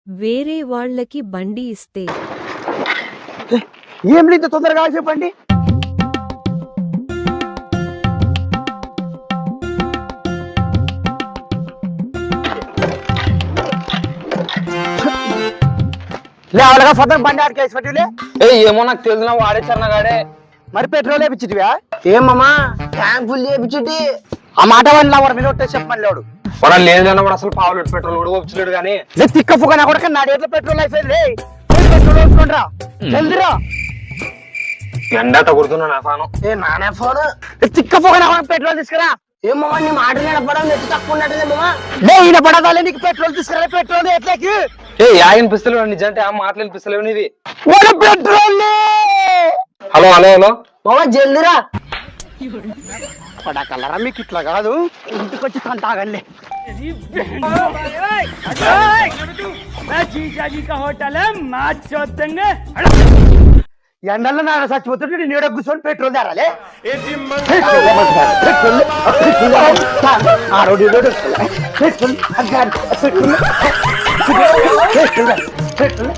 వేరే వాళ్ళకి బండి ఇస్తే ఏం లేదు తొందరగా చెప్పండి. లే అవలగా సొంతం బండి ఆడికి వేసి పెట్టిలే. ఏమో నాకు తెలిసిన వాడే చన్నగాడే. మరి పెట్రోల్ వేపించిటివా? ఏమమ్మా ట్యాంక్ ఫుల్ చేయించుటి ఆ మాట వాళ్ళ వాడు మీద ఒట్టే చెప్పమని లేడు. వాడు లేదన్నా కూడా అసలు పావులు పెట్రోల్ కూడా వచ్చలేడు కానీ తిక్క ఫుగా నా కూడా నా డేట్లో పెట్రోల్ అయిపోయింది. పెట్రోల్ వేసుకోండిరా జల్దిరా. ఎండ తగుడుతున్నా నా ఫాను. నానే ఫోన్ తిక్క ఫుగా నా పెట్రోల్ తీసుకురా. ఏమమ్మా నీ మాట నడపడం నెత్తి తక్కువ ఉన్నట్టుందేమమ్మా. లే ఈయన పడదాలే నీకు పెట్రోల్ తీసుకురా. పెట్రోల్ ఎట్లకి వినిపిస్తలేవు నిజంటే ఆ మాటలు వినిపిస్తలేవు నీవి. పెట్రోల్ హలో హలో హలో మామ జల్దిరా. పడకలరా మీకు ఇట్లా కాదు. ఇంటికి వచ్చి తాగలే. ఎండల్లో నా చచ్చిపోతుంటే నీడ కూర్చొని పెట్రోల్ తేరాలే. పెట్రోల్